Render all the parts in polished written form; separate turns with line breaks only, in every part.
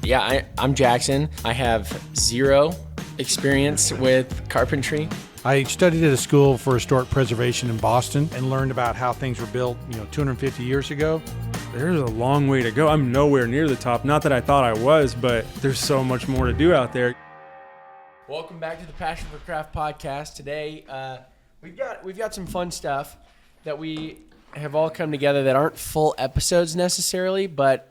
Yeah, I'm Jackson. I have zero experience with carpentry.
I studied at a school for historic preservation in Boston and learned about how things were built, 250 years ago.
There's a long way to go. I'm nowhere near the top. Not that I thought I was, but there's so much more to do out there.
Welcome back to the Passion for Craft podcast. Today, we've got some fun stuff that we have all come together that aren't full episodes necessarily, but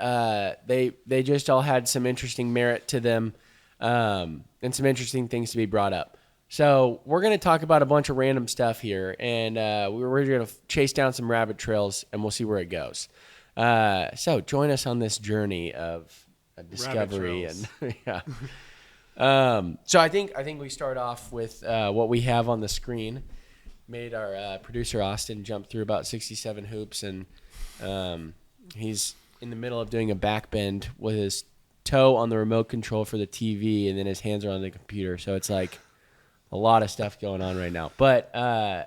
they just all had some interesting merit to them and some interesting things to be brought up. So we're going to talk about a bunch of random stuff here, and we're going to chase down some rabbit trails, and we'll see where it goes. So join us on this journey of discovery. And yeah. So I think we start off with what we have on the screen. Made our producer Austin jump through about 67 hoops, and he's in the middle of doing a back bend with his toe on the remote control for the TV, and then his hands are on the computer. So it's like a lot of stuff going on right now. But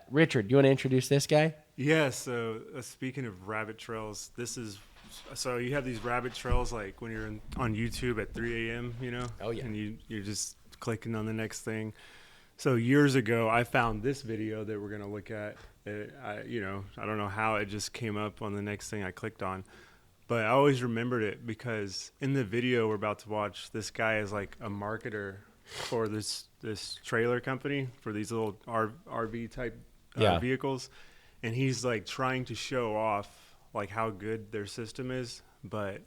Richard, do you want to introduce this guy?
Yeah, so speaking of rabbit trails, so you have these rabbit trails like when you're on YouTube at 3 a.m.,
Oh, yeah.
And you're just clicking on the next thing. So years ago, I found this video that we're going to look at. I don't know how it just came up on the next thing I clicked on. But I always remembered it because in the video we're about to watch, this guy is like a marketer for this trailer company for these little RV type vehicles. And he's like trying to show off like how good their system is. But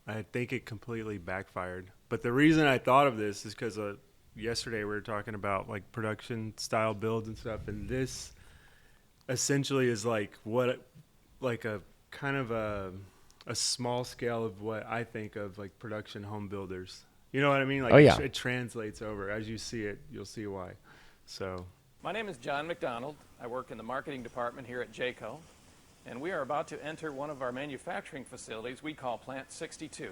I think it completely backfired. But the reason I thought of this is because yesterday we were talking about like production style builds and stuff, and this essentially is like a kind of a small scale of what I think of like production home builders. You know what I mean? Like it translates over. As you see it, you'll see why. So
my name is John McDonald. I work in the marketing department here at Jayco, and we are about to enter one of our manufacturing facilities we call Plant 62,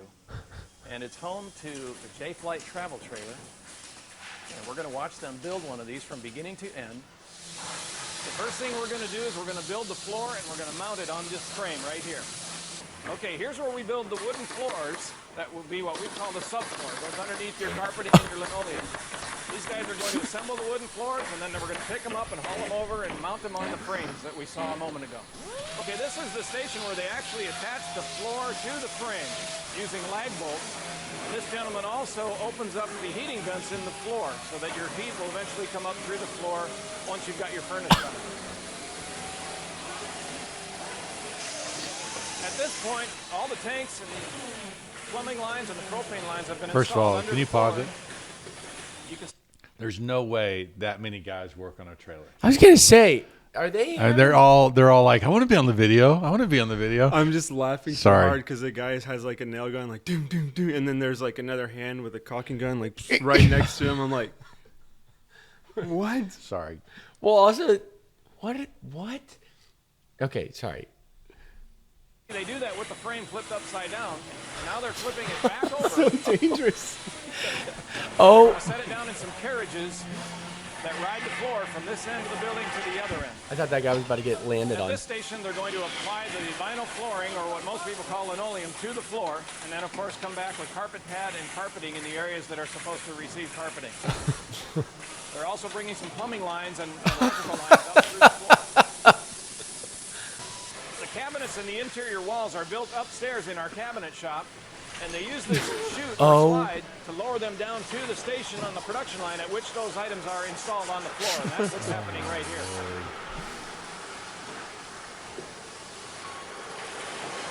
and it's home to the J-Flight travel trailer. And we're going to watch them build one of these from beginning to end. The first thing we're going to do is we're going to build the floor, and we're going to mount it on this frame right here. Okay, here's where we build the wooden floors. That will be what we call the subfloor. It goes underneath your carpeting and your linoleum. These guys are going to assemble the wooden floors, and then we're going to pick them up and haul them over and mount them on the frames that we saw a moment ago. Okay, this is the station where they actually attach the floor to the frame using lag bolts. This gentleman also opens up the heating vents in the floor so that your heat will eventually come up through the floor once you've got your furnace done. At this point, all the tanks and plumbing lines and the propane lines have been
First of all,
installed.
can you pause it?
You can
There's no way that many guys work on a trailer.
I was going to say, are they?
They're all like, I want to be on the video.
I'm just laughing so
Sorry.
hard because the guy has like a nail gun, like doom doom doom, and then there's like another hand with a caulking gun, like right next to him. I'm like, what?
Sorry.
Well, also, what? Okay, sorry.
They do that with the frame flipped upside down. Now they're flipping it back over.
So dangerous.
Oh,
Set it down in some carriages that ride the floor from this end of the building to the other end.
I thought that guy was about to get landed
At
on.
this station, they're going to apply the vinyl flooring, or what most people call linoleum, to the floor, and then, of course, come back with carpet pad and carpeting in the areas that are supposed to receive carpeting. They're also bringing some plumbing lines and electrical lines up through the floor. The cabinets and the interior walls are built upstairs in our cabinet shop, and they use this chute or slide to lower them down to the station on the production line at which those items are installed on the floor, and that's what's happening right here.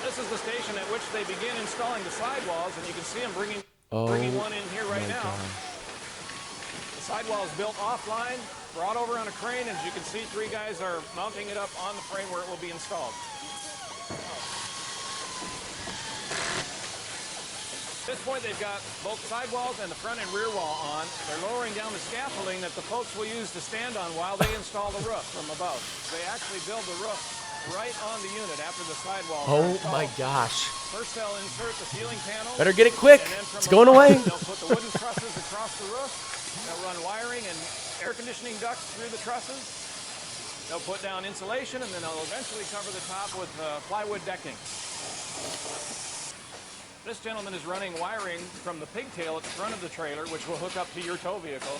This is the station at which they begin installing the sidewalls, and you can see them bringing one in here right now.
God.
The sidewall is built offline, brought over on a crane, and as you can see, 3 guys are mounting it up on the frame where it will be installed. At this point, they've got both sidewalls and the front and rear wall on. They're lowering down the scaffolding that the folks will use to stand on while they install the roof from above. They actually build the roof right on the unit after the sidewall.
Oh my gosh.
First, they'll insert the ceiling panel.
Better get it quick.
And then from
It's going
above,
away.
They'll put the wooden trusses across the roof. They'll run wiring and air conditioning ducts through the trusses. They'll put down insulation, and then they'll eventually cover the top with plywood decking. This gentleman is running wiring from the pigtail at the front of the trailer, which will hook up to your tow vehicle,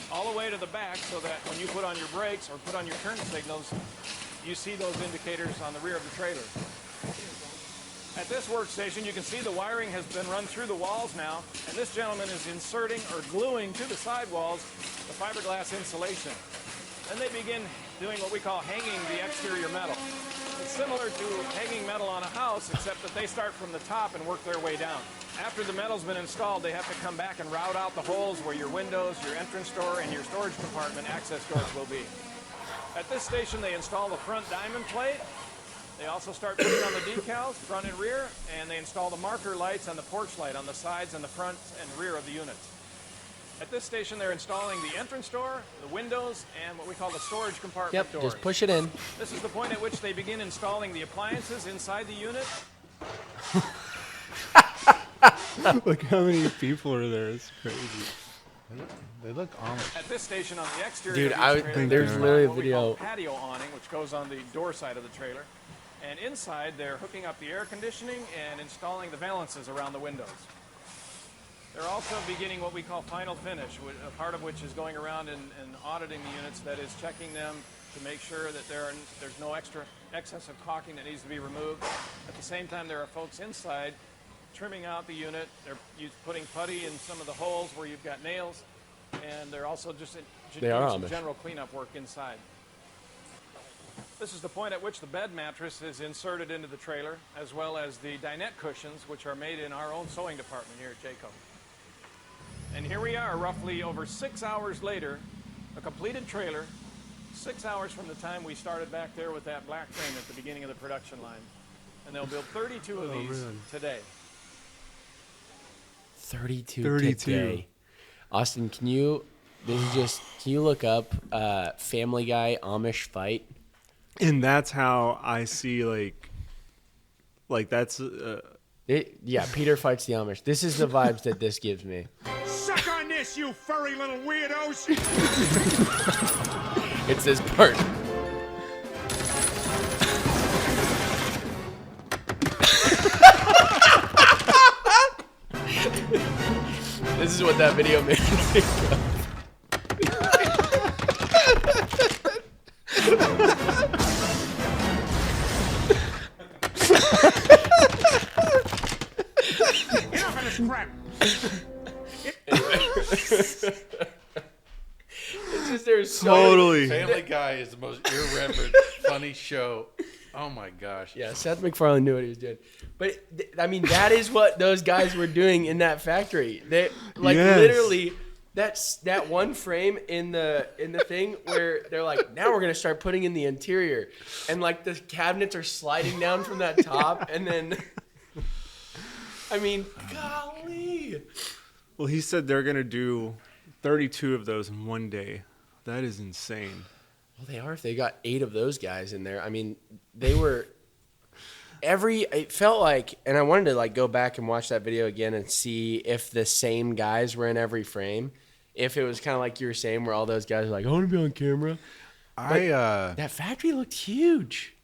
all the way to the back so that when you put on your brakes or put on your turn signals, you see those indicators on the rear of the trailer. At this workstation, you can see the wiring has been run through the walls now, and this gentleman is inserting or gluing to the sidewalls the fiberglass insulation. Then they begin doing what we call hanging the exterior metal. It's similar to hanging metal on a house, except that they start from the top and work their way down. After the metal's been installed, they have to come back and route out the holes where your windows, your entrance door, and your storage compartment access doors will be. At this station, they install the front diamond plate. They also start putting on the decals, front and rear, and they install the marker lights and the porch light on the sides and the front and rear of the units. At this station, they're installing the entrance door, the windows, and what we call the storage compartment doors.
Just push it in.
This is the point at which they begin installing the appliances inside the unit.
Look how many people are there. It's crazy.
They look Amish.
At this station on the exterior,
Dude,
of each trailer,
there's
they're
literally a
what we call
video.
patio awning, which goes on the door side of the trailer. And inside, they're hooking up the air conditioning and installing the valances around the windows. They're also beginning what we call final finish, a part of which is going around and auditing the units, that is checking them to make sure that there's no excess of caulking that needs to be removed. At the same time, there are folks inside trimming out the unit. They're putting putty in some of the holes where you've got nails, and they're also just doing some
Amish.
general cleanup work inside. This is the point at which the bed mattress is inserted into the trailer, as well as the dinette cushions, which are made in our own sewing department here at Jayco. And here we are, roughly over 6 hours later, a completed trailer, 6 hours from the time we started back there with that black frame at the beginning of the production line. And they'll build 32 of these today.
32
32.
today. Austin, can you look up Family Guy Amish fight?
And that's how I see like that's
Peter fights the Amish. This is the vibes that this gives me.
Suck on this, you furry little weirdos!
It's this part. This is what that video made me think of.
Enough of this crap!
It's just there's so
totally.
Family Guy is the most irreverent, funny show. Oh my gosh.
Yeah, Seth MacFarlane knew what he was doing. But I mean, that is what those guys were doing in that factory. They literally that one frame in the thing where they're like, now we're gonna start putting in the interior, and like the cabinets are sliding down from that top, and then I mean, golly.
Well, he said they're gonna do 32 of those in one day. That is insane.
Well, they are if they got 8 of those guys in there. I mean, they were it felt like, and I wanted to like go back and watch that video again and see if the same guys were in every frame. If it was kind of like you were saying, where all those guys are like, I want to be on camera. That factory looked huge.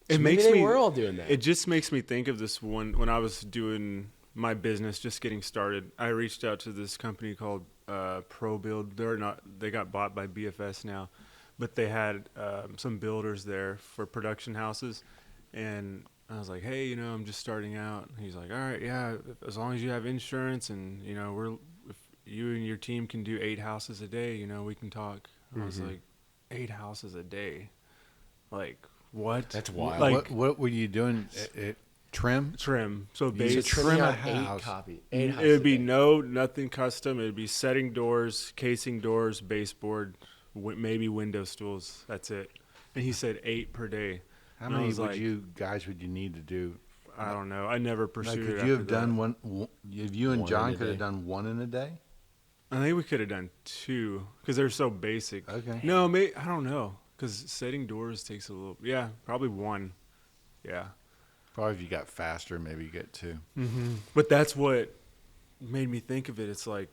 So maybe they were all doing that.
It just makes me think of this one when I was doing my business, just getting started. I reached out to this company called ProBuild. They got bought by BFS now, but they had some builders there for production houses, and I was like, hey, I'm just starting out. And he's like, all right, yeah, as long as you have insurance and if you and your team can do 8 houses a day, we can talk. I was like, 8 houses a day, like what?
That's wild.
Like
What were you doing? Trim?
trim. So
So
base
trimming
trim a
out
house.
8
It would be nothing custom. It would be setting doors, casing doors, baseboard, maybe window stools. That's it. And he said 8 per day.
How
And I
many
was like,
would you need to do?
I don't know. I never pursued it.
Could you have
after
done
that.
one? If you and
One
John
in a
could have
day.
done one in a day.
I think we could have done 2 because they're so basic.
Okay.
No, I don't know because setting doors takes a little. Yeah, probably 1. Yeah.
Probably if you got faster, maybe you get 2.
But that's what made me think of it. It's like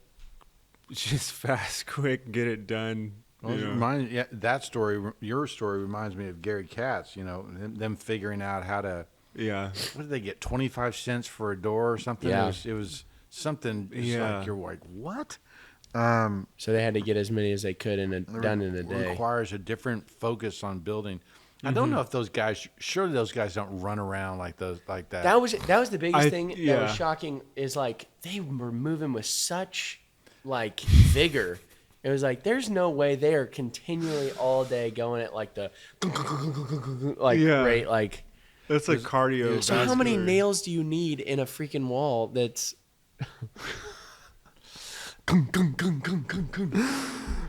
just fast, quick, get it done.
Well, that story, your story reminds me of Gary Katz. Them figuring out how to
Yeah.
What did they get? 25 cents for a door or something?
Yeah.
It was something. It's
Yeah.
like you're like, what?
So they had to get as many as they could done in a
It
day.
requires a different focus on building. I don't know if those guys. Surely those guys don't run around like that.
That was the biggest thing that
yeah.
was shocking. Is like they were moving with such like vigor. It was like there's no way they are continually all day going at like the like
Yeah.
rate like.
That's like cardio.
So how many
vascular.
nails do you need in a freaking wall that's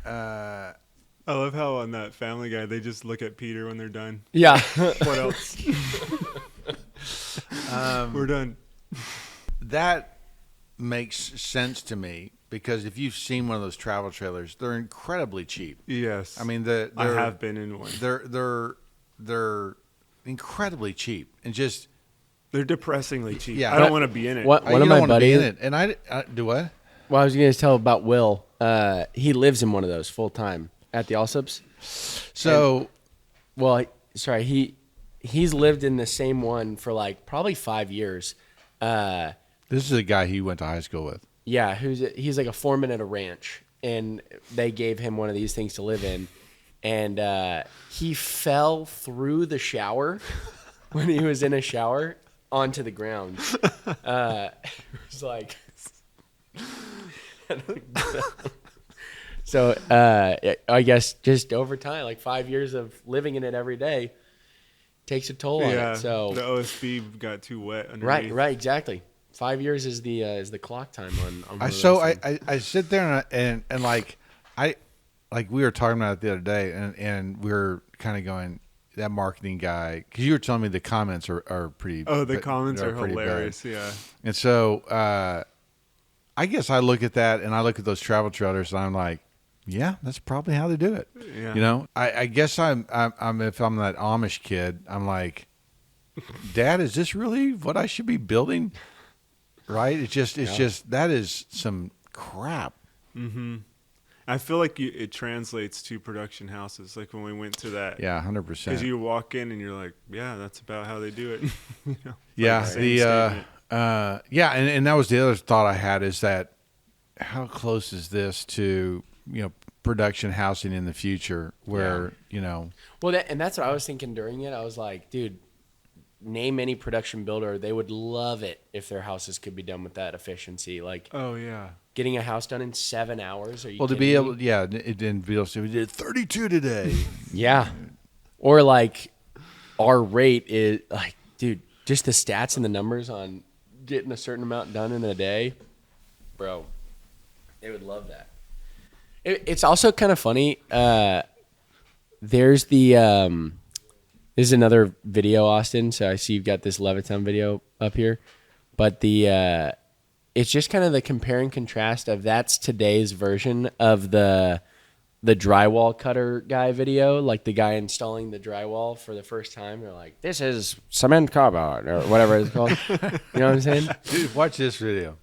I love how on that Family Guy they just look at Peter when they're done.
yeah.
What else? We're done.
That makes sense to me because if you've seen one of those travel trailers, they're incredibly cheap.
Yes.
I mean,
I have been in one.
they're incredibly cheap and just
They're depressingly cheap.
Yeah.
I don't want to be in it.
What-
you
One of
don't
my
wanna be in
buddies-
it. And I do what?
Well, I was going to tell about Will. He lives in one of those full time at the Allsops.
So
Well, he's lived in the same one for like probably 5 years.
this is a guy he went to high school with.
Yeah, he's like a foreman at a ranch, and they gave him one of these things to live in, and he fell through the shower when he was in a shower onto the ground. It was like. So I guess just over time, like 5 years of living in it every day, takes a toll on
Yeah.
it. So
the OSB got too wet underneath.
right, exactly. 5 years is the clock time on one of
So
those things.
I sit there and like we were talking about it the other day and we were kind of going that marketing guy because you were telling me the comments are pretty.
Oh, the comments are
pretty bad.
hilarious. Yeah.
And so I guess I look at that and I look at those travel trailers and I'm like, yeah, that's probably how they do it.
Yeah.
You know, I guess I'm if I'm that Amish kid, I'm like, Dad, is this really what I should be building? Right? It's just that is some crap.
Mm-hmm. I feel like it translates to production houses. Like when we went to that.
Yeah, 100%.
Because you walk in and you're like, yeah, that's about how they do it. You know?
Yeah,
Like same
the
statement.
and that was the other thought I had is that how close is this to production housing in the future where
Well, that's what I was thinking during it. I was like, dude, name any production builder. They would love it if their houses could be done with that efficiency. Like
Oh yeah.
getting a house done in 7 hours. Are you
well to
kidding
be
me?
able it didn't be able to we did 32 today.
Yeah. Or like our rate is like, dude, just the stats and the numbers on getting a certain amount done in a day, bro. They would love that. It's also kind of funny. There's the this is another video, Austin. So I see you've got this Levittown video up here, but it's just kind of the compare and contrast of that's today's version of the drywall cutter guy video, like the guy installing the drywall for the first time. They're like, "This is cement carbide," or whatever it's called. You know what I'm saying?
Dude, watch this video.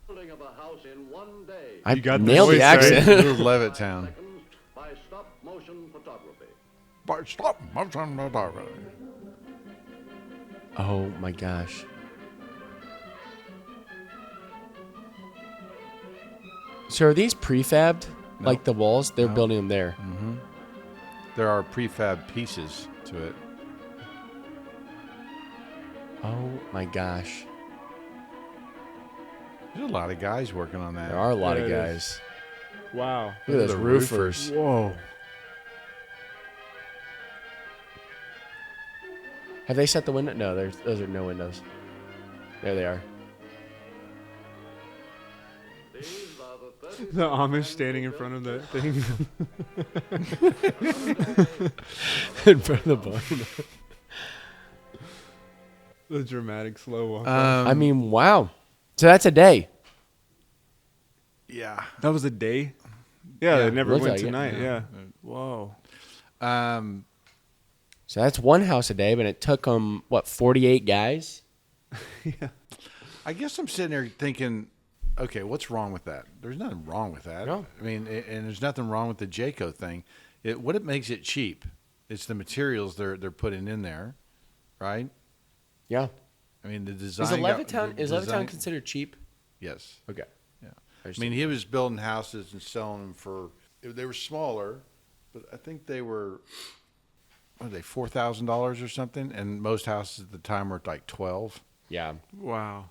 Building of a house in one day
I
You got the
nailed the
voice, right?
accent.
Little Levittown.
seconds by stop motion photography.
But stop. I'm trying to talk about it.
Oh my gosh. So are these prefabbed? Like the walls? They're building them there.
There are prefab pieces to it.
Oh my gosh.
There's a lot of guys working on that.
There are a lot of
There it
guys.
Wow.
Look at those
the
roofers.
Whoa.
Have they set the window? No, those are no windows. There they are.
These are the 30
The Amish standing in front of that thing.
In front of the barn.
The dramatic slow walk.
I mean, wow. So that's a day.
Yeah.
that was a day? Yeah, they never
looks
went
like it.
tonight. Yeah. Whoa.
So that's one house a day, but it took them, 48 guys?
I guess I'm sitting there thinking, okay, what's wrong with that? There's nothing wrong with that.
No.
I mean, and there's nothing wrong with the Jayco thing. What it makes it cheap, it's the materials they're putting in there, right?
Yeah.
I mean, the design.
Is Levittown
design-
considered cheap?
Yes.
Okay.
Yeah. I mean, he was building houses and selling them for. They were smaller, but I think they were. What are they, $4,000 or something? And most houses at the time were like 12.
Yeah.
Wow.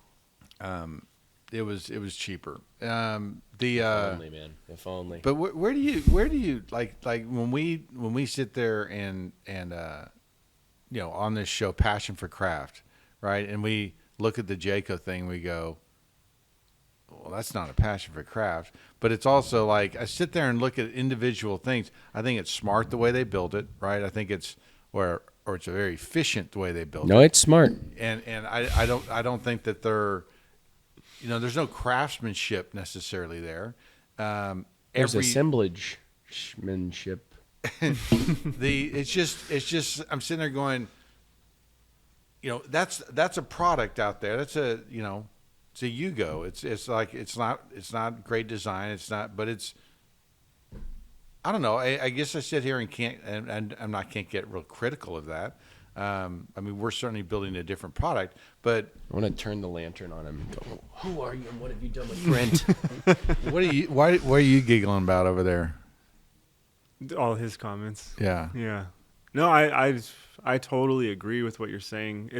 It was cheaper.
If only, man. If only.
But where do you like when we sit there and on this show, Passion for Craft, right? And we look at the Jayco thing, we go, well, that's not a passion for craft. But it's also like I sit there and look at individual things. I think it's smart the way they built it, right? I think it's or it's a very efficient the way they built it.
No, it's smart.
And I don't think that they're, there's no craftsmanship necessarily there.
There's assemblagemanship.
It's just I'm sitting there going, that's a product out there. That's a it's a Yugo. It's like it's not great design. It's not, but it's. I don't know. I guess I sit here and can't get real critical of that. I mean, we're certainly building a different product, but
I want to turn the lantern on him and go, "Who are you and what have you done with Brent?"
what are you giggling about over there?
All his comments.
Yeah.
Yeah. No, I totally agree with what you're saying.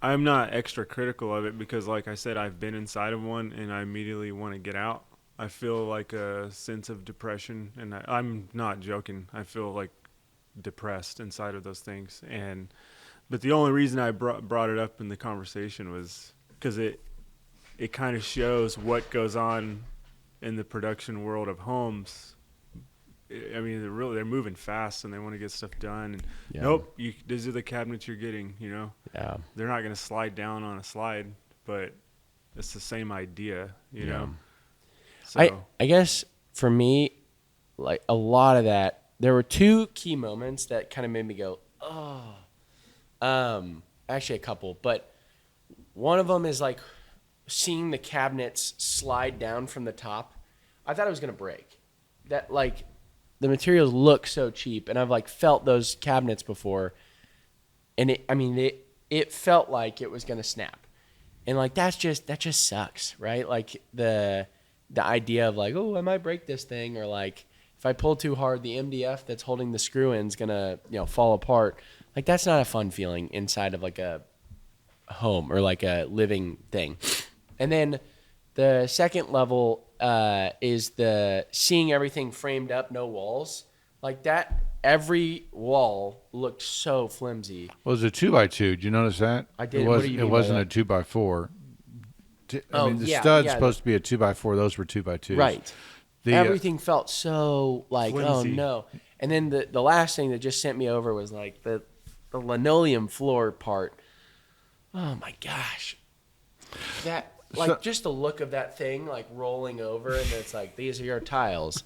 I'm not extra critical of it because, like I said, I've been inside of one and I immediately want to get out. I feel like a sense of depression, and I'm not joking. I feel like depressed inside of those things. But the only reason I brought it up in the conversation was because it kind of shows what goes on in the production world of homes. I mean, they're moving fast and they want to get stuff done. And nope, these are the cabinets you're getting.
Yeah.
They're not going to slide down on a slide, but it's the same idea. You know. So
I guess for me, like a lot of that, there were two key moments that kind of made me go, oh. Actually, a couple, but one of them is like seeing the cabinets slide down from the top. I thought it was gonna break. That like the materials look so cheap, and I've like felt those cabinets before, and it felt like it was gonna snap, and like that just sucks, right? Like the idea of like, oh, I might break this thing, or like if I pull too hard, the MDF that's holding the screw in is gonna fall apart. Like that's not a fun feeling inside of like a home or like a living thing. And then the second level is the seeing everything framed up, no walls. Like that, every wall looked so flimsy.
Well, it was a 2x2. Did you notice that?
I did.
It
What do you mean by
wasn't
that?
a 2x4.
Oh,
the
yeah,
stud's
yeah.
supposed to be a 2x4. Those were 2x2s.
Right. Everything felt so like,
flimsy.
oh no. And then the last thing that just sent me over was like the linoleum floor part. Oh my gosh. That like just the look of that thing like rolling over, and it's like, these are your tiles.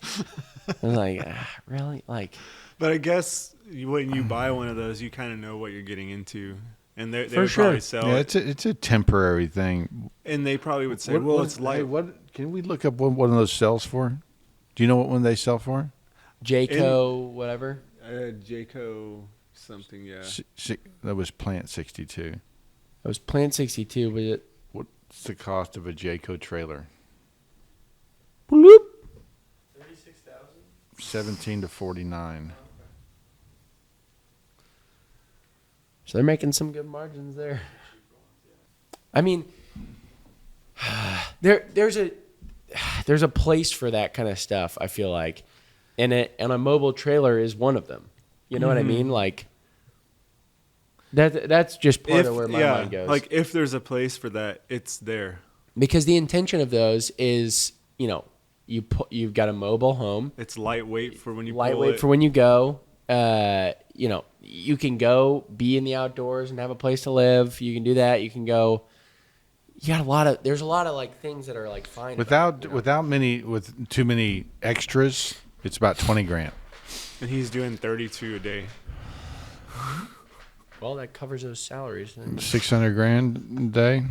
I'm like, really? Like,
but I guess when you buy one of those, you kind of know what you're getting into, and they
For
would
sure.
probably sell
Yeah,
it,
it's a temporary thing.
and they probably would say, "Well, it's light."
Hey, what can we look up what one of those sells for? Do you know what one they sell for?
Jayco, whatever.
Jayco something, yeah.
That was Plant 62.
It was Plant 62, but it.
What's the cost of a Jayco trailer?
Bloop.
17 to 49.
So they're making some good margins there. I mean, there's a place for that kind of stuff, I feel like, and a mobile trailer is one of them. You know what I mean? Like that's just part of where my mind goes.
Like if there's a place for that, it's there.
Because the intention of those is, you've got a mobile home.
It's lightweight for when you pull
Lightweight
it.
for when you go. You can go be in the outdoors and have a place to live. You can do that. You can go. There's a lot of like things that are like fine.
With too many extras, it's about 20 grand.
And he's doing 32 a day.
Well, that covers those salaries.
600 grand a day.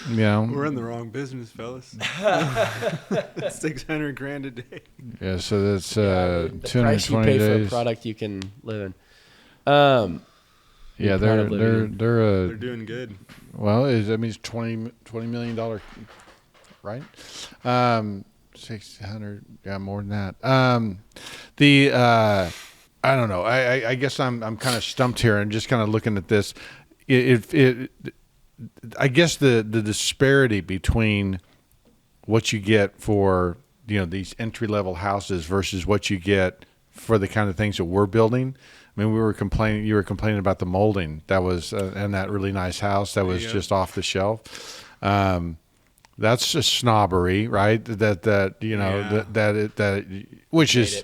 We're in the wrong business, fellas. 600 grand a day.
Yeah, so that's
The price you
220
pay for a
days.
product you can live in.
Yeah,
proud
they're
of living in.
They're doing good.
well, it's $20 million, right? 600, yeah, more than that. I don't know. I guess I'm kind of stumped here and just kind of looking at this. I guess the disparity between what you get for these entry level houses versus what you get for the kind of things that we're building. I mean, you were complaining about the molding that was in that really nice house that was just off the shelf. That's just snobbery, right? Which is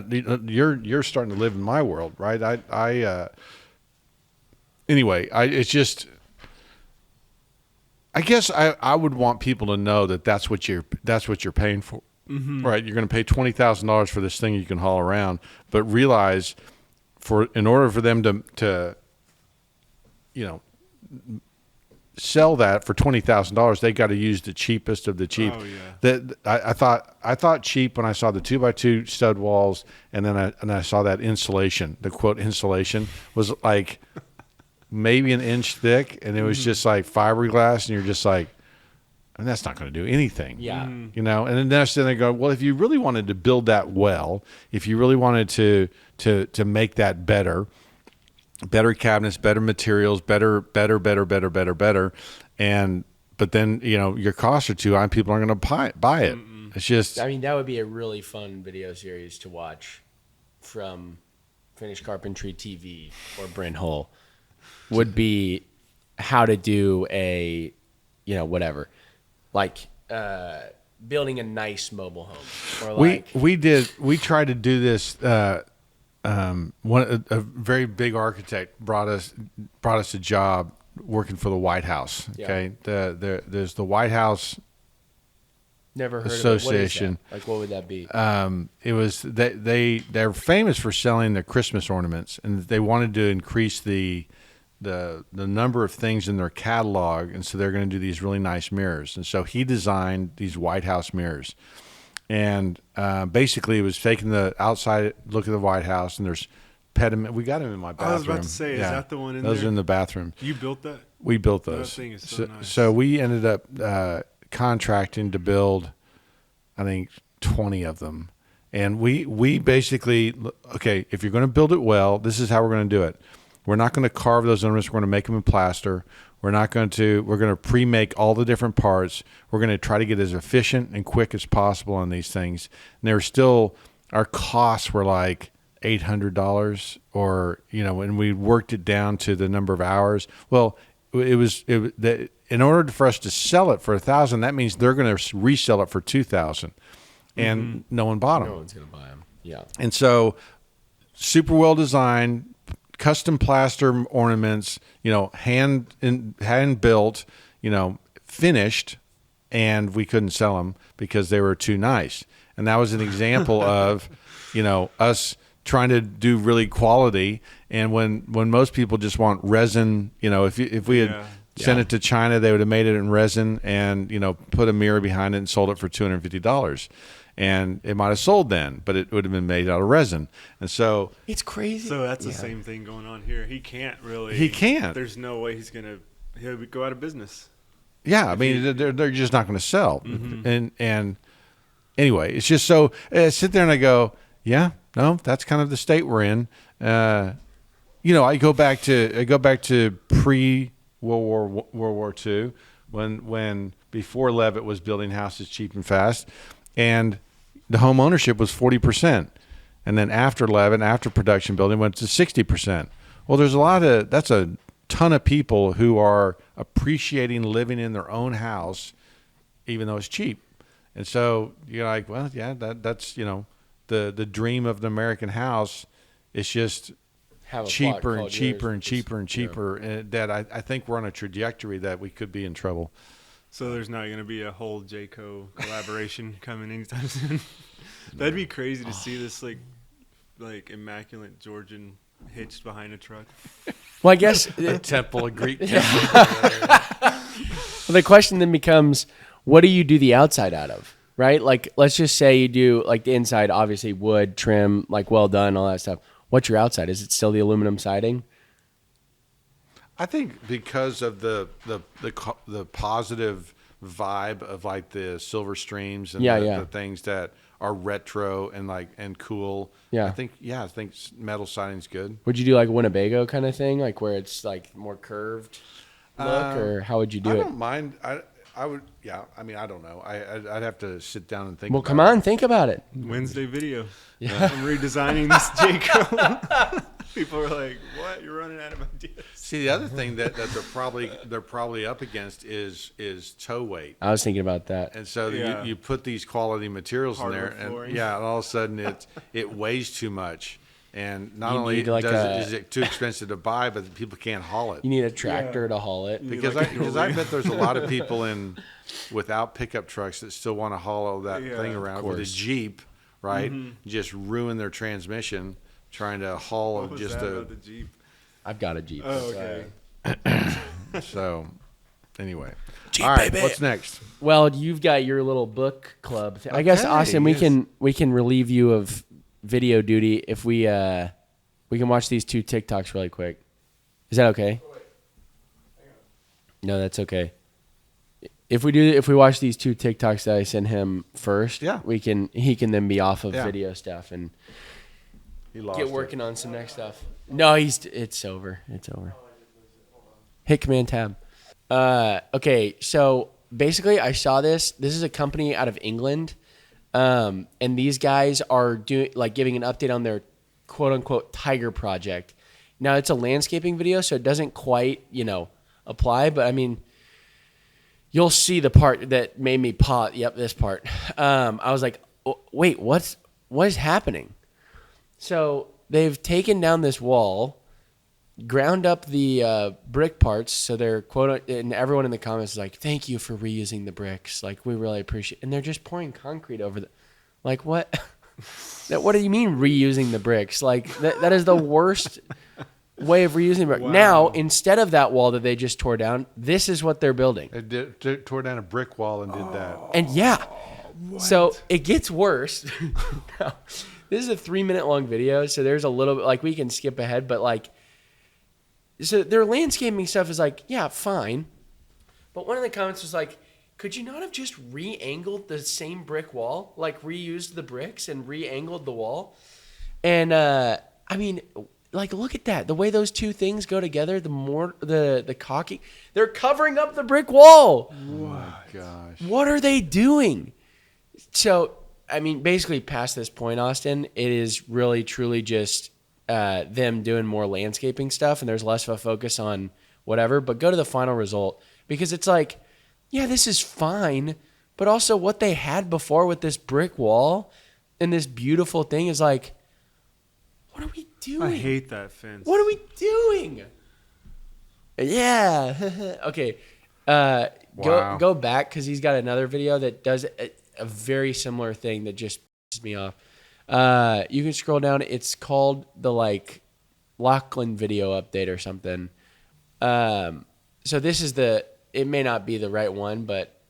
you're starting to live in my world, right? Anyway, it's just. I guess I would want people to know that's what you're paying for, right? You're going to pay $20,000 for this thing you can haul around, but realize in order for them to sell that for $20,000, they got to use the cheapest of the cheap.
Oh, yeah.
That I thought cheap when I saw the 2x2 stud walls, and then I saw that insulation. The quote insulation was like maybe an inch thick, and it was just like fiberglass, and you're just like, and that's not going to do anything.
Yeah.
And then they go, well, if you really wanted to build that well, if you really wanted to make that better cabinets, better materials, better, but then your costs are too high, and people aren't going to buy it. It's just,
I mean, that would be a really fun video series to watch from Finished Carpentry TV or Brent Hull. Would be how to do a, whatever, like building a nice mobile home. Or like
we tried to do this. A very big architect brought us a job working for the White House. Okay, there's the White House
never heard
Association.
Of it. What is that? Like, what would that be?
It was they're famous for selling the Christmas ornaments, and they wanted to increase the number of things in their catalog, and so they're going to do these really nice mirrors. And so he designed these White House mirrors, and basically it was taking the outside look of the White House, and there's pediment. We got them in my bathroom.
I was about to say, is that the one in there?
Those are in the bathroom.
You built that?
We built those.
That thing is so nice.
So we ended up contracting to build, I think, 20 of them. And we basically, okay, if you're going to build it well, this is how we're going to do it. We're not going to carve those ornaments. We're going to make them in plaster. We're going to pre-make all the different parts. We're going to try to get as efficient and quick as possible on these things. And our costs were like $800, or, and we worked it down to the number of hours. Well, in order for us to sell it for $1,000, that means they're going to resell it for $2,000, and no one bought them.
No one's going to buy them. Yeah.
And so, super well designed, custom plaster ornaments, hand built, finished, and we couldn't sell them because they were too nice. And that was an example of, us trying to do really quality. And when most people just want resin, if we had sent it to China, they would have made it in resin and, put a mirror behind it and sold it for $250. And it might have sold then, but it would have been made out of resin. And so
it's crazy.
So that's the same thing going on here. He can't. There's no way he'll go out of business.
Yeah, I mean, they're just not going to sell. And anyway, it's just so I sit there and I go, yeah, no, that's kind of the state we're in. I go back to pre World War II, when before Levitt was building houses cheap and fast, and the home ownership was 40%, and then after Levitt, after production building, went to 60%. Well, that's a ton of people who are appreciating living in their own house, even though it's cheap. And so you're like, well, yeah, that's the dream of the American house. It's just cheaper and cheaper and cheaper and cheaper. And that I think we're on a trajectory that we could be in trouble.
So there's not going to be a whole Jayco collaboration coming anytime soon. That'd be crazy to see this like immaculate Georgian hitched behind a truck.
Well, I guess
A temple, a Greek temple.
well, the question then becomes, what do you do the outside out of? Right? Like, let's just say you do like the inside, obviously wood, trim, like well done, all that stuff. What's your outside? Is it still the aluminum siding?
I think because of the positive vibe of like the silver streams and the things that are retro and cool.
Yeah.
I think metal siding's good.
Would you do like Winnebago kind of thing, like where it's like more curved look, or how would you do
I
it?
don't mind. I would. Yeah. I mean, I don't know. I'd have to sit down and think.
Well,
about
come
it.
on, think about it.
Wednesday video. Yeah. I'm redesigning this Jayco. People are like, "What? You're running out of ideas."
See, the other thing that they're probably up against is toe weight.
I was thinking about that.
And so
Yeah.
you put these quality materials
Hardwood
in there,
flooring.
and and all of a sudden it weighs too much. And not
You
only
need like
is it too expensive to buy, but people can't haul it.
You need a tractor to haul it.
Because I bet there's a lot of people without pickup trucks that still want to haul that thing around with a Jeep, right? Just ruin their transmission trying to haul
What was
just
that about the Jeep?
I've got a Jeep.
Oh, okay.
So anyway.
Jeep,
all right,
baby.
what's next?
Well, you've got your little book club. I guess,
Okay,
Austin, we
yes.
can relieve you of video duty if we can watch these 2 TikToks really quick. Is that okay? No, that's okay. If we watch these 2 TikToks that I send him first,
Yeah.
he can then be off of
Yeah.
video stuff and
He lost
get
it.
working on some next stuff. No, it's over. It's over. Hit Command Tab. Okay, so basically I saw this. This is a company out of England. And these guys are giving an update on their quote unquote tiger project. Now it's a landscaping video, so it doesn't quite, apply, but I mean, you'll see the part that made me pause. Yep, this part. I was like, oh, wait, what is happening? So they've taken down this wall, ground up the brick parts. So they're and everyone in the comments is like, "Thank you for reusing the bricks. Like, we really appreciate." And they're just pouring concrete over like what? What do you mean reusing the bricks? Like that is the worst way of reusing brick.
Wow.
Now, instead of that wall that they just tore down, this is what they're building.
They tore down a brick wall and did that.
And yeah, so it gets worse. Now, this is a 3-minute long video, so there's a little bit like we can skip ahead, but like, so their landscaping stuff is like, yeah, fine. But one of the comments was like, could you not have just re-angled the same brick wall, like reused the bricks and re-angled the wall? And I mean, like, look at that. The way those 2 things go together, the caulking, they're covering up the brick wall.
Oh my gosh.
What are they doing? So, I mean, basically past this point, Austin, it is really, truly just them doing more landscaping stuff, and there's less of a focus on whatever. But go to the final result, because it's like, yeah, this is fine, but also what they had before with this brick wall and this beautiful thing is like, what are we doing?
I hate that fence.
What are we doing? Yeah. Okay.
Wow.
Go back, because he's got another video that does a very similar thing that just pisses me off. You can scroll down. It's called the Lachlan video update or something. So this is it may not be the right one, but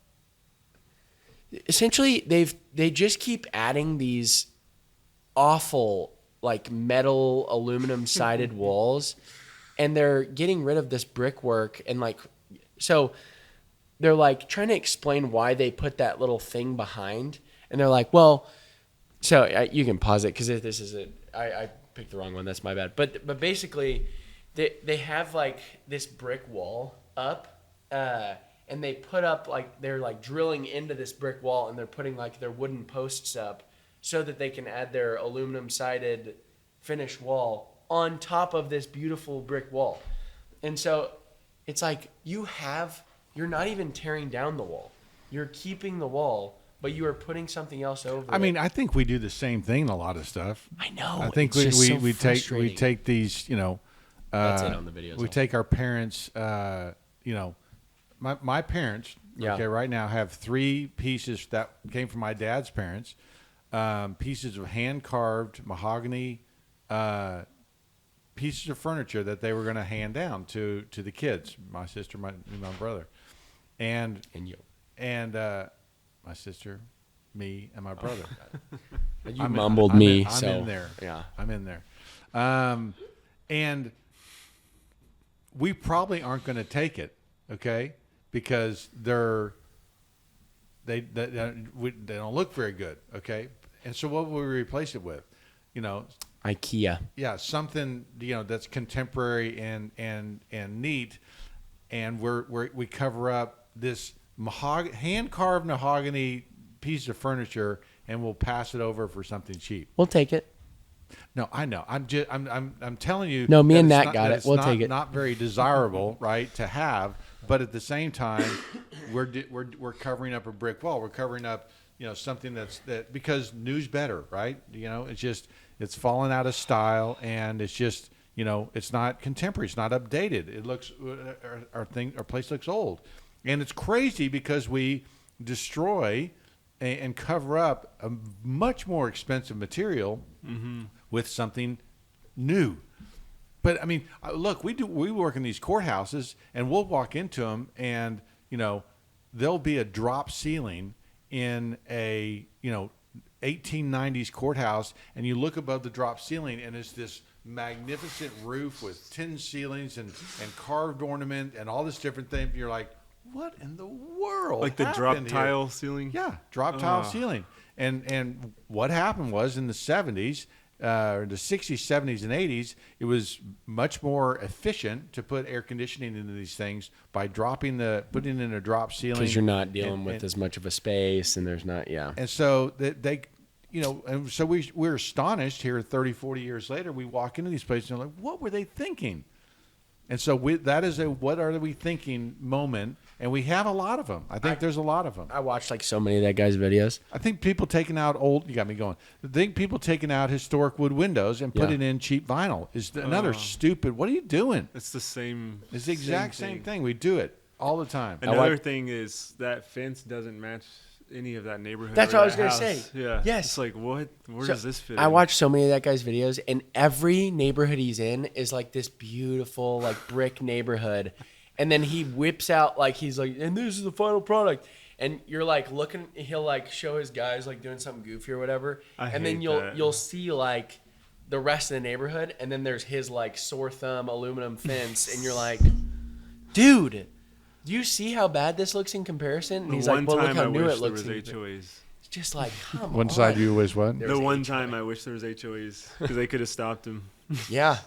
essentially they just keep adding these awful metal aluminum sided walls, and they're getting rid of this brickwork, and so they're trying to explain why they put that little thing behind, and they're like, well, so you can pause it because this is I picked the wrong one, that's my bad, but basically they have this brick wall up, and they put up they're drilling into this brick wall, and they're putting their wooden posts up so that they can add their aluminum sided finished wall on top of this beautiful brick wall. And so it's you're not even tearing down the wall. You're keeping the wall, but you are putting something else over
I mean,
it.
I think we do the same thing in a lot of stuff.
I know.
I think
it's just so
we
frustrating.
take these,
That's it on the videos.
we take our parents, my parents,
Yeah.
okay, right now have 3 pieces that came from my dad's parents, pieces of hand-carved mahogany, pieces of furniture that they were going to hand down to the kids, my sister, my brother, and
you.
my sister, me, and my brother.
You mumbled me.
I'm
so
in there.
Yeah.
I'm in there. And we probably aren't going to take it, okay, because they don't look very good, okay, and so what will we replace it with?
IKEA.
Yeah, something that's contemporary and neat, and we cover up this hand carved mahogany piece of furniture, and we'll pass it over for something cheap.
We'll take it.
No, I know. I'm telling you.
No, me
that
and
it's
Nat
not-
got
that
it.
it's
We'll
not-
take it.
Not very desirable, right, to have, but at the same time, we're covering up a brick wall. We're covering up something that because new's better, right? It's fallen out of style, and it's just it's not contemporary. It's not updated. It looks our place looks old, and it's crazy because we destroy and cover up a much more expensive material with something new. But I mean, look, we work in these courthouses, and we'll walk into them, and there'll be a drop ceiling in a 1890s courthouse, and you look above the drop ceiling, and it's this magnificent roof with tin ceilings and carved ornament and all this different thing. You're like, what in the world?
Like the drop
happened here?
tile ceiling?
Yeah, drop tile ceiling. And what happened was in the 70s, or the 60s, 70s, and 80s, it was much more efficient to put air conditioning into these things by putting in a drop ceiling.
Because you're not dealing with as much of a space, and there's not,
And so and so we're astonished here 30, 40 years later. We walk into these places and we're like, what were they thinking? And so that is a what are we thinking moment, and we have a lot of them. I think there's a lot of them.
I watched like so many of that guy's videos.
I think people taking out you got me going. I think people taking out historic wood windows and putting in cheap vinyl is another stupid. What are you doing?
It's the same.
It's the exact same thing. We do it all the time.
Another thing is that fence doesn't match any of that neighborhood.
That's
or
what I was
that
going to
house.
say.
Yeah.
Yes.
It's like, what? Where
So,
does this fit
I
in?
watched so many of that guy's videos, and every neighborhood he's in is like this beautiful, like brick neighborhood. And then he whips out, like, he's like, and this is the final product. And you're like looking, he'll like show his guys like doing something goofy or whatever. And then you'll see like the rest of the neighborhood, and then there's his like sore thumb aluminum fence, and you're like, dude, do you see how bad this looks in comparison? And he's like, well, look how new it looks.
There was HOAs.
It's just like, come on.
One side view was what?
There
The
was
one time I wish there was HOAs because they could have stopped him.
Yeah.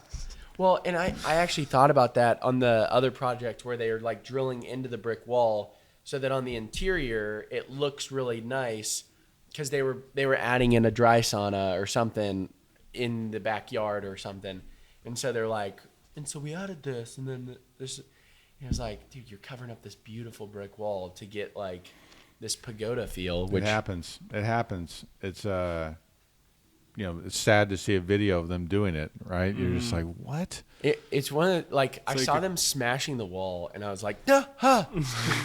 Well, and I actually thought about that on the other project where they are like drilling into the brick wall so that on the interior it looks really nice because they were adding in a dry sauna or something in the backyard or something. And so they're like, and so we added this, and then this. And it was like, dude, you're covering up this beautiful brick wall to get like this pagoda feel. Which
It happens. It's it's sad to see a video of them doing it, right? You're just like, what?
It's one of like I
like
saw them smashing the wall, and I was like, duh, huh.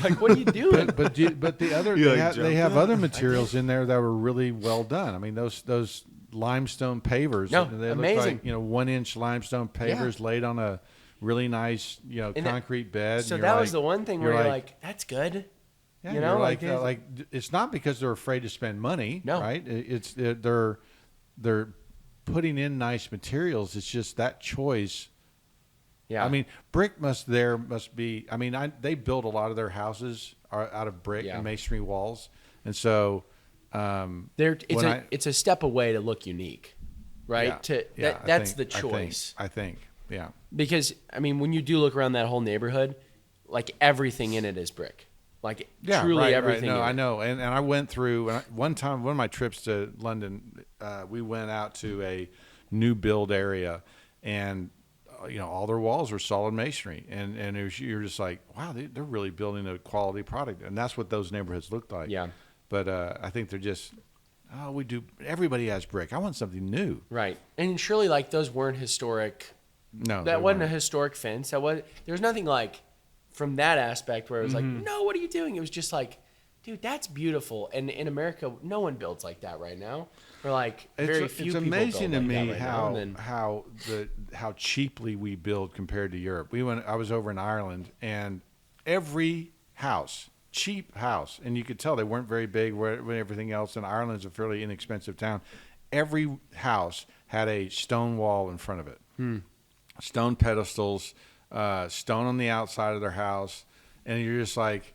Like, what are you doing?
But the other
You
they have other materials in there that were really well done. I mean, those limestone pavers.
No,
they
amazing.
look like 1-inch limestone pavers laid on a really nice concrete bed.
So
and
that
you're
was the one thing where you're like, that's good.
yeah,
you know,
you're
like,
like it's not because they're afraid to spend money.
No.
Right? It's they're putting in nice materials. It's just that choice.
Yeah.
I mean, brick must be. I mean, they build a lot of their houses out of brick and masonry walls, and so
it's a step away to look unique, right? That's the choice.
I think, yeah.
Because I mean, when you do look around that whole neighborhood, like everything in it is brick, like truly everything.
Right. No,
in
I
it.
know, and I went through one time. One of my trips to London, we went out to a new build area, and all their walls were solid masonry, and you're just like, wow, they're really building a quality product, and that's what those neighborhoods look like.
Yeah.
But I think they're just, we do. Everybody has brick. I want something new.
Right, and surely like those weren't historic.
No,
that wasn't a historic fence. There was nothing like from that aspect where it was like, no, what are you doing? It was just like, dude, that's beautiful. And in America, no one builds like that right now. Or like very few people build like that right now.
It's amazing to me how cheaply we build compared to Europe. I was over in Ireland, and every house, cheap house, and you could tell they weren't very big. Where everything else in Ireland's a fairly inexpensive town. Every house had a stone wall in front of it. Stone pedestals, stone on the outside of their house, and you're just like,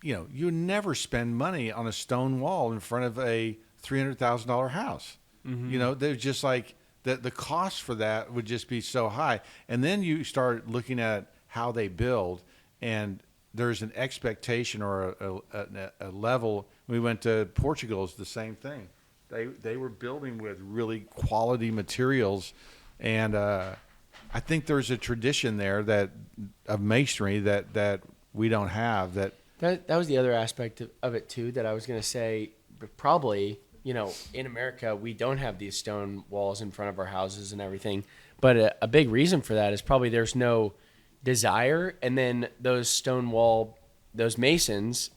you would never spend money on a stone wall in front of a $300,000 house. They're just like the cost for that would just be so high. And then you start looking at how they build, and there's an expectation or a level. We went to Portugal, it's the same thing. They were building with really quality materials, and I think there's a tradition there of masonry that we don't have.
That was the other aspect of it too that I was going to say. Probably, in America we don't have these stone walls in front of our houses and everything, but a big reason for that is probably there's no desire, and then those masons,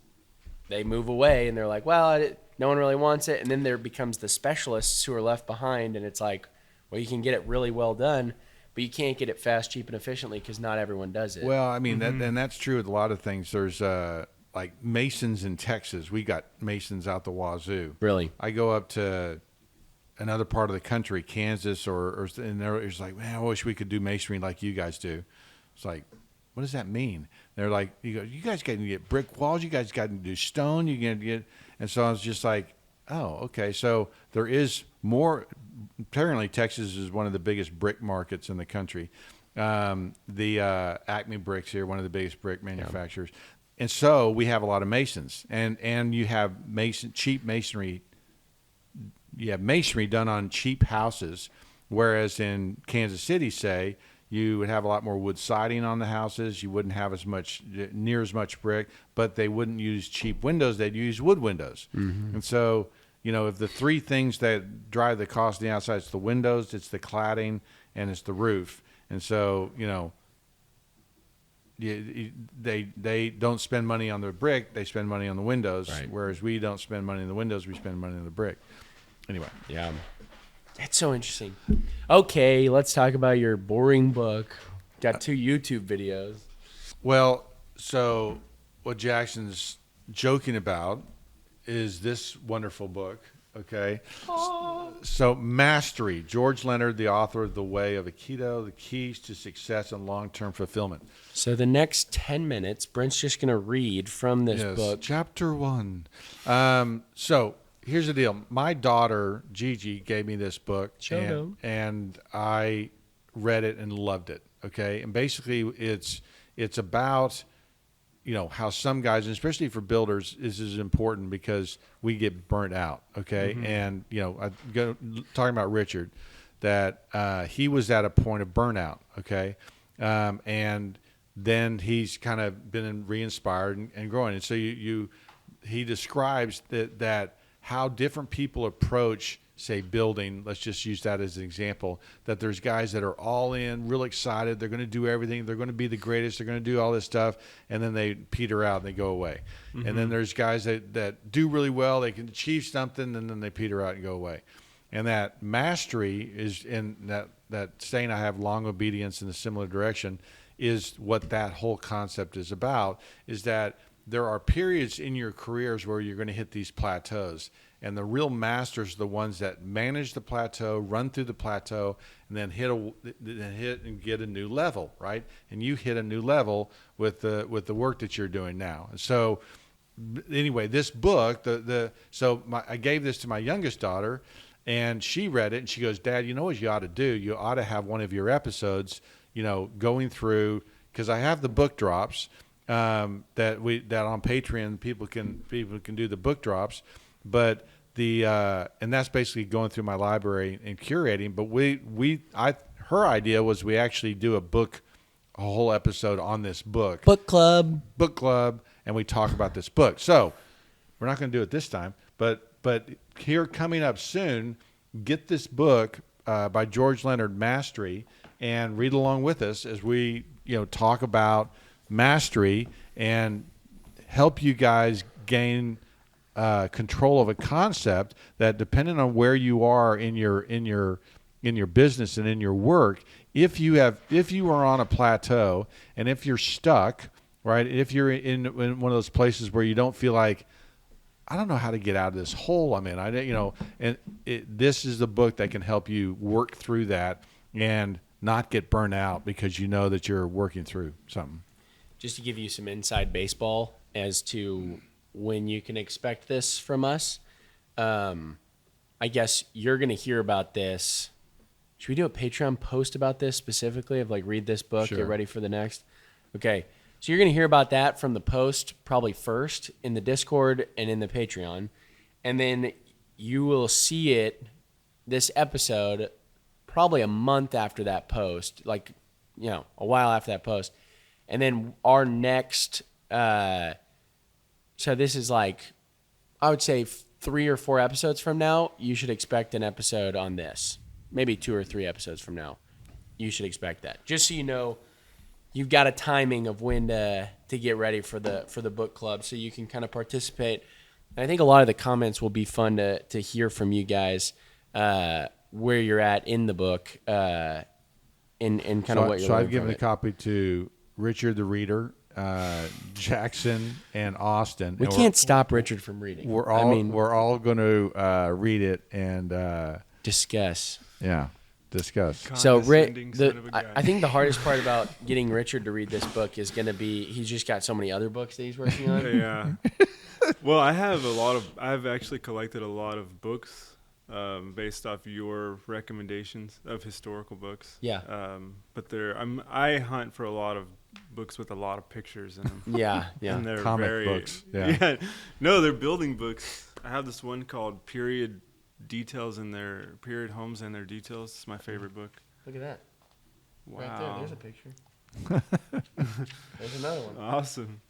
they move away and they're like, well, no one really wants it, and then there becomes the specialists who are left behind, and it's like, well, you can get it really well done, but you can't get it fast, cheap, and efficiently because not everyone does it.
Well, I mean, and that's true with a lot of things. There's like masons in Texas. We got masons out the wazoo.
Really?
I go up to another part of the country, Kansas, and it's like, man, I wish we could do masonry like you guys do. It's like, what does that mean? They're like, you guys got to get brick walls. You guys got to do stone. You got to get, and so I was just like, oh, okay. So there is more. Apparently, Texas is one of the biggest brick markets in the country. The Acme Bricks here, one of the biggest brick manufacturers. Yeah. And so we have a lot of masons, and you have cheap masonry. You have masonry done on cheap houses, whereas in Kansas City, say, you would have a lot more wood siding on the houses. You wouldn't have near as much brick, but they wouldn't use cheap windows. They'd use wood windows. And so, if the three things that drive the cost on the outside, it's the windows, it's the cladding, and it's the roof. And so, they don't spend money on the brick, they spend money on the windows, right. Whereas we don't spend money on the windows, we spend money on the brick. Anyway.
Yeah. That's so interesting. Okay, let's talk about your boring book. Got 2 YouTube videos.
Well, so what Jackson's joking about is this wonderful book, okay? So Mastery, George Leonard, the author of The Way of Aikido, the keys to success and long-term fulfillment.
So the next 10 minutes, Brent's just going to read from this book.
Chapter 1. So here's the deal. My daughter, Gigi, gave me this book, and I read it and loved it, okay? And basically it's about, how some guys, and especially for builders, this is important because we get burnt out, okay? And, talking about Richard, that he was at a point of burnout, okay? And then he's kind of been re-inspired and growing. And so he describes that how different people approach, say, building. Let's just use that as an example, that there's guys that are all in, real excited. They're going to do everything. They're going to be the greatest. They're going to do all this stuff. And then they peter out and they go away. And then there's guys that do really well. They can achieve something, and then they peter out and go away. And that mastery is in that saying, I have long obedience in a similar direction, is what that whole concept is about, is that there are periods in your careers where you're going to hit these plateaus, and the real masters are the ones that manage the plateau, run through the plateau, and then hit and get a new level, right? And you hit a new level with the work that you're doing now. And so, anyway, this book, I gave this to my youngest daughter, and she read it, and she goes, "Dad, you know what you ought to do? You ought to have one of your episodes, going through, because I have the book drops." That on Patreon people can do the book drops, but and that's basically going through my library and curating. But her idea was we actually do a whole episode on this book.
Book club,
and we talk about this book. So we're not going to do it this time, but here coming up soon, get this book by George Leonard, Mastery, and read along with us as we talk about mastery and help you guys gain control of a concept that, depending on where you are in your business and in your work, if you are on a plateau and if you're stuck, right, if you're in one of those places where you don't feel like, I don't know how to get out of this hole I'm in, this is the book that can help you work through that and not get burnt out because you know that you're working through something.
Just to give you some inside baseball as to when you can expect this from us, I guess you're going to hear about this. Should we do a Patreon post about this specifically of like read this book,
Sure.
get ready for the next? Okay. So you're going to hear about that from the post probably first in the Discord and in the Patreon. And then you will see it, this episode, probably a month after that post, like, a while after that post. And then our next, so this is like, I would say 3 or 4 episodes from now, you should expect an episode on this. Maybe 2 or 3 episodes from now, you should expect that. Just so you know, you've got a timing of when to get ready for the book club, so you can kind of participate. And I think a lot of the comments will be fun to hear from you guys, where you're at in the book, and kind of what you're.
So I've
learning
given
from
a
it.
copy to Richard the reader, Jackson, and Austin.
We
And
can't stop Richard from reading.
We're all going to read it and
discuss.
discuss.
So
Condescending son of a guy.
I think the hardest part about getting Richard to read this book is going to be he's just got so many other books that he's working on.
Yeah. Well, I've actually collected a lot of books based off your recommendations of historical books.
Yeah.
But I hunt for a lot of books with a lot of pictures in them.
Yeah, yeah.
And they're
Comic books, yeah.
No, they're building books. I have this one called Period Homes and Their Details. It's my favorite book.
Look at that.
Wow.
Right there. There's a picture. There's another one.
Awesome.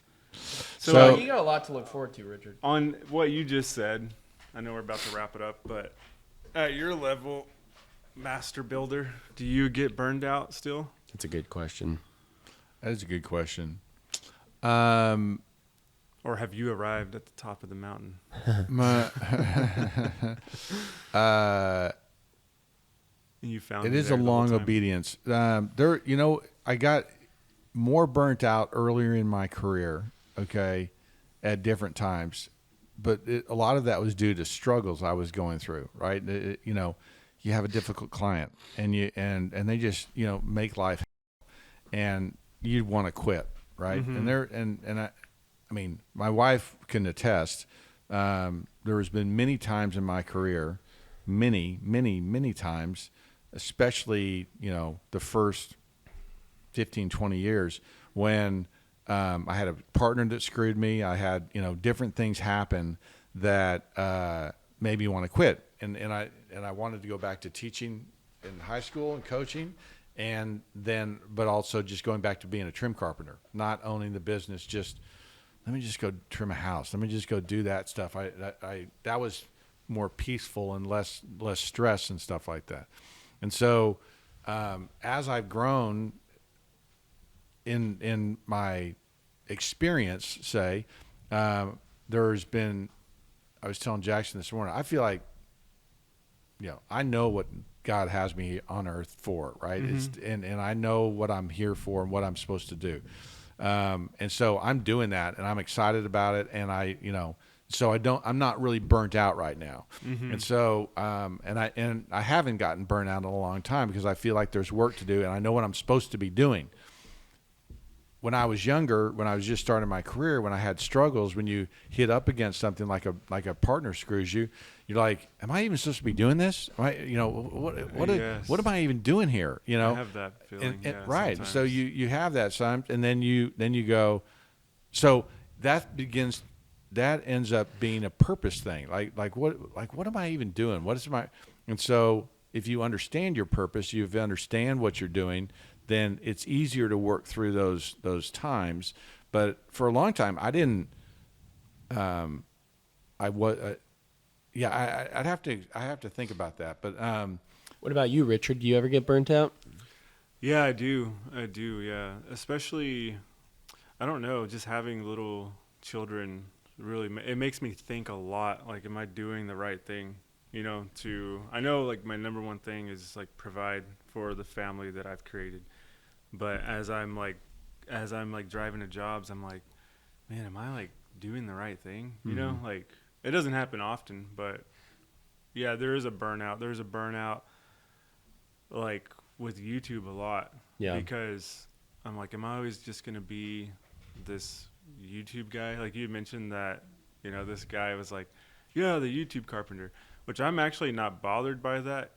So-
you got a lot to look forward to, Richard.
On what you just said, I know we're about to wrap it up, but at your level, master builder, do you get burned out still?
That's a good question.
That is a good question.
Or have you arrived at the top of the mountain? And you found
It
me
is a
there the whole
long
time?
obedience. I got more burnt out earlier in my career, okay, at different times. But a lot of that was due to struggles I was going through, right? You have a difficult client and they just, make life and you want to quit, right?
Mm-hmm.
I mean, my wife can attest. There has been many times in my career, many, many, many times, especially, the first 15, 20 years when I had a partner that screwed me. I had, different things happen that made me want to quit. And I wanted to go back to teaching in high school and coaching, but also just going back to being a trim carpenter, not owning the business. Just let me just go trim a house. Let me just go do that stuff. That was more peaceful and less stress and stuff like that. And so as I've grown in my experience, say, there's been, I was telling Jackson this morning, I feel like, I know what God has me on earth for, right?
Mm-hmm.
And I know what I'm here for and what I'm supposed to do. And so I'm doing that and I'm excited about it. And I'm not really burnt out right now.
Mm-hmm.
And so, and I haven't gotten burnt out in a long time because I feel like there's work to do and I know what I'm supposed to be doing. When I was younger, when I was just starting my career, when I had struggles, when you hit up against something like a partner screws you, you're like, am I even supposed to be doing this? Am I,
Yes.
what am I even doing here?
I have that feeling.
Right.
Sometimes.
So you have that sometimes, and then you go, so that ends up being a purpose thing. Like what am I even doing? What is my, and so if you understand your purpose, you understand what you're doing, then it's easier to work through those times. But for a long time, I didn't. I'd have to think about that. But
What about you, Richard? Do you ever get burnt out?
Yeah, I do. Yeah, especially, I don't know, just having little children really it makes me think a lot. Like, am I doing the right thing? I know like my number one thing is like provide for the family that I've created. But as I'm driving to jobs, I'm like, man, am I like doing the right thing? Like it doesn't happen often, but yeah, there is a burnout. There's a burnout like with YouTube a lot.
Yeah.
Because I'm like, am I always just going to be this YouTube guy? Like you mentioned that, you know, this guy was like, yeah, the YouTube carpenter, which I'm actually not bothered by that.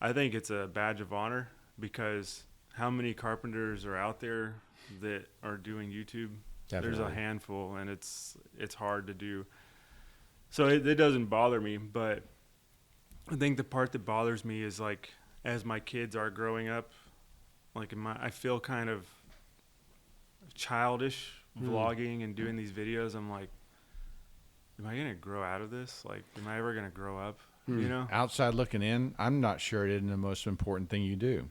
I think it's a badge of honor because how many carpenters are out there that are doing YouTube?
Definitely.
There's a handful, and it's hard to do. So it doesn't bother me, but I think the part that bothers me is like as my kids are growing up, like I feel kind of childish vlogging and doing these videos. I'm like, am I gonna grow out of this? Like, am I ever gonna grow up? You know?
Outside looking in, I'm not sure it isn't the most important thing you do.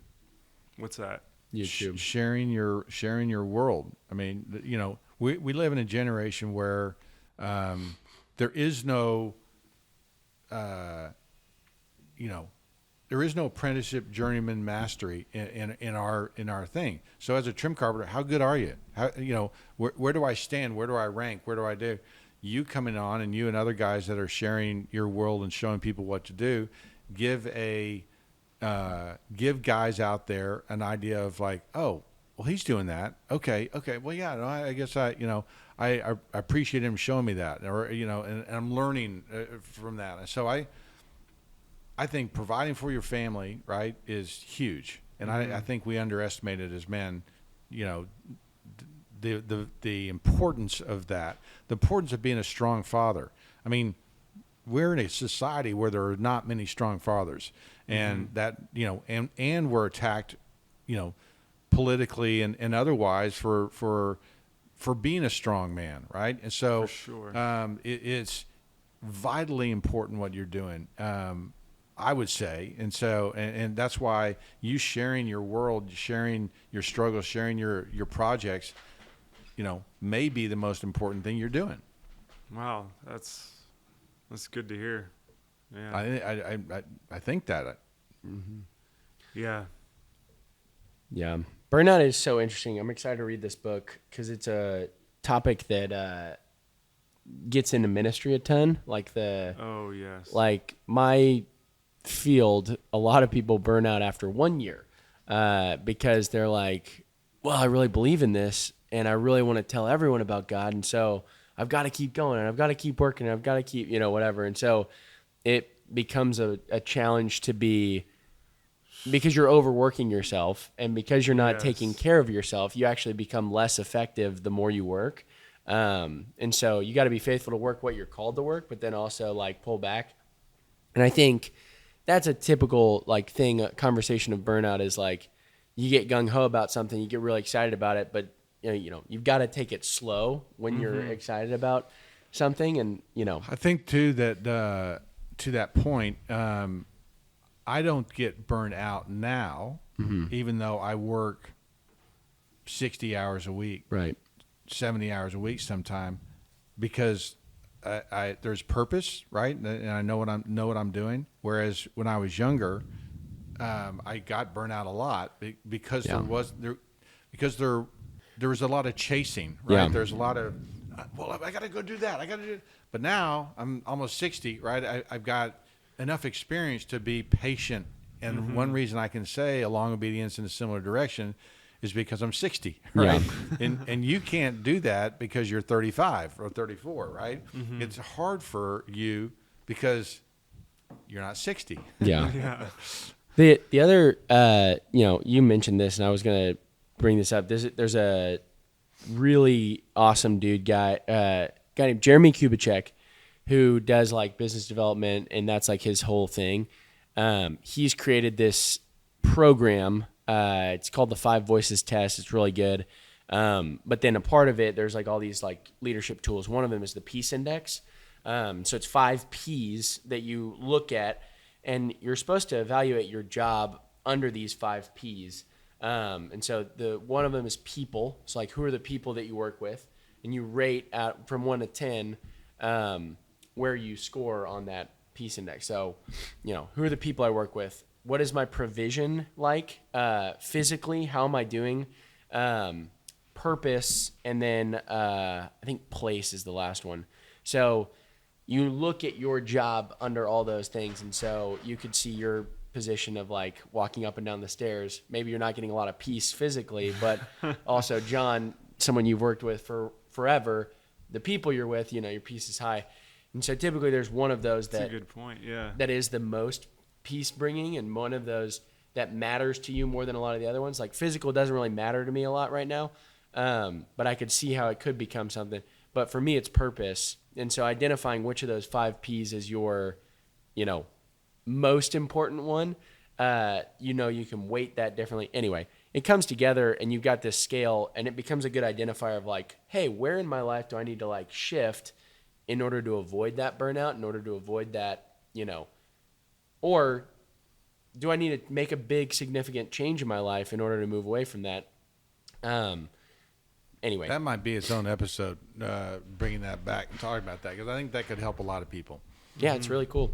What's that?
YouTube.
Sharing your world. I mean, you know, we live in a generation where there is no, you know, there is no apprenticeship, journeyman, mastery in our thing. So as a trim carpenter, how good are you? How, you know, where do I stand? Where do I rank? Where do I do? You coming on and you and other guys that are sharing your world and showing people what to do, give guys out there an idea of like, oh, well, he's doing that. Okay. Well, yeah, no, I guess I appreciate him showing me that, or, you know, and I'm learning from that. And so I think providing for your family, right, is huge. And I think we underestimate it as men, you know, the importance of that, the importance of being a strong father. I mean, we're in a society where there are not many strong fathers, and that, you know, and we're attacked, you know, politically and otherwise for being a strong man, right? And so,
For sure.
it's vitally important what you're doing, I would say. And so, and that's why you sharing your world, sharing your struggles, sharing your projects, you know, may be the most important thing you're doing.
Wow, that's good to hear. Yeah.
I think that.
Yeah.
Yeah. Burnout is so interesting. I'm excited to read this book because it's a topic that gets into ministry a ton. Like
Oh, yes.
like my field, a lot of people burn out after 1 year because they're like, well, I really believe in this and I really want to tell everyone about God. And so I've got to keep going and I've got to keep working and I've got to keep, you know, whatever. And so it becomes a challenge to be, because you're overworking yourself and because you're not taking care of yourself, you actually become less effective the more you work. And so you got to be faithful to work what you're called to work, but then also like pull back. And I think that's a typical like thing, a conversation of burnout is like you get gung ho about something, you get really excited about it, but you know, you've got to take it slow when you're excited about something. And, you know,
I think too that to that point, I don't get burned out now, even though I work 60 hours a week,
right,
70 hours a week sometime, because there's purpose, right, and I know what I'm doing. Whereas when I was younger, I got burnt out a lot because there was a lot of chasing, right?
Yeah.
There's a lot of well, I got to go do that. I got to do. But now I'm almost 60, right? I've got enough experience to be patient. And one reason I can say a long obedience in a similar direction is because I'm 60, right?
Yeah.
And you can't do that because you're 35 or 34, right? It's hard for you because you're not 60.
Yeah.
Yeah.
The other, you know, you mentioned this, and I was gonna bring this up. There's a really awesome guy named Jeremy Kubicek, who does like business development, and that's like his whole thing. He's created this program. It's called the 5 Voices Test. It's really good. But then a part of it, there's like all these like leadership tools. One of them is the Peace Index. So it's 5 P's that you look at, and you're supposed to evaluate your job under these 5 P's. And so one of them is people. So like, who are the people that you work with? And you rate out from 1 to 10 where you score on that Peace Index. So, you know, who are the people I work with? What is my provision like physically? How am I doing? Purpose, and then I think place is the last one. So you look at your job under all those things, and so you could see your position of like walking up and down the stairs. Maybe you're not getting a lot of peace physically, but also John, someone you've worked with for forever, the people you're with, you know, your peace is high. And so typically there's one of those
That's a good point. Yeah.
that is the most peace bringing, and one of those that matters to you more than a lot of the other ones. Like physical doesn't really matter to me a lot right now. But I could see how it could become something. But for me, it's purpose. And so identifying which of those 5 P's is your, you know, most important one, you know, you can weight that differently. Anyway, it comes together and you've got this scale, and it becomes a good identifier of like, hey, where in my life do I need to like shift in order to avoid that burnout, in order to avoid that, you know, or do I need to make a big significant change in my life in order to move away from that? Anyway,
That might be its own episode, bringing that back and talking about that, because I think that could help a lot of people.
yeah, it's really cool.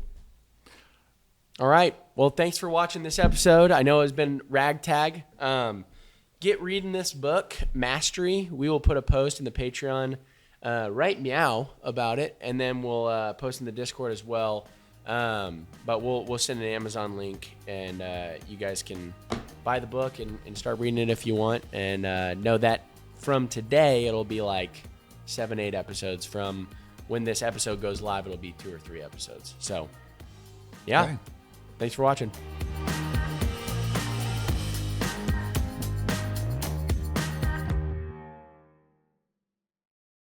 All right. Well, thanks for watching this episode. I know it's been ragtag. Get reading this book, Mastery. We will put a post in the Patreon right meow about it, and then we'll post in the Discord as well. But we'll send an Amazon link, and you guys can buy the book and start reading it if you want. And know that from today, it'll be like 7-8 episodes. From when this episode goes live, it'll be 2 or 3 episodes. So, yeah.
Okay.
Thanks for watching.